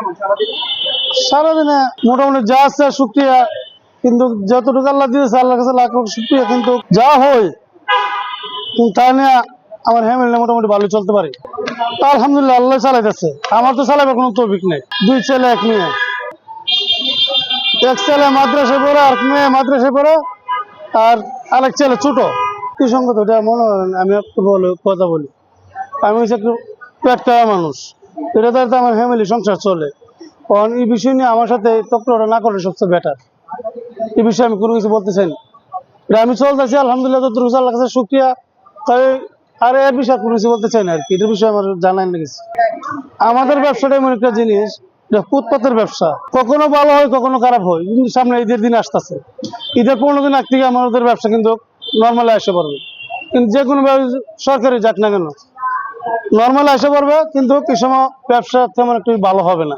কেমন সারাদিন? সারাদিনে মোটামুটি যা আছে শুক্রিয়া, কিন্তু যতটুকু আল্লাহ দিয়েছে আল্লাহর কাছে লাখ লাখ শুক্রিয়া, কিন্তু যা হয় কিন্তু তা নিয়ে আমার ফ্যামিলি মোটামুটি ভালো চলতে পারে। তা আলহামদুলিল্লাহ আল্লাহ চালাইতেছে। আমার তো চালাবার কোনো তৌফিক নেই। 2 ছেলে 1 মেয়ে। এক ছেলে মাদ্রাসায় পড়ে, আর মেয়ে মাদ্রাসায় পড়ে, আর আরেক ছেলে ছোট। কি সঙ্গত এটা মনে করেন, আমি একটু কথা বলি, আমি হচ্ছে একটু পেট খাওয়া মানুষ, এটা তো আমার ফ্যামিলি সংসার চলে। কারণ এই বিষয় নিয়ে আমার সাথে তক্কর না করে সবচেয়ে বেটার। এই বিষয়ে আমি কোনো কিছু বলতে চাই না। এটা আমি চলতেছি আলহামদুলিল্লাহ, যতটুকু আল্লাহর কাছে শুকরিয়া। তাই আর এর বিষয়ে কোনো কিছু বলতে চাই না আর কি। এটার বিষয়ে আমার জানাই না কিছু। আমাদের ব্যবসাটা এমন একটা জিনিস, যে ফুটপাতের ব্যবসা কখনো ভালো হয় কখনো খারাপ হয়, কিন্তু সামনে ঈদের দিন আসতেছে, ঈদের 15 দিন আগ থেকে আমাদের ব্যবসা কিন্তু নর্মালে আসে পড়বে। কিন্তু যে কোনো সরকারি যাক না কেন নর্মালে আসে পড়বে, কিন্তু কি সময় ব্যবসা তেমন একটু ভালো হবে না।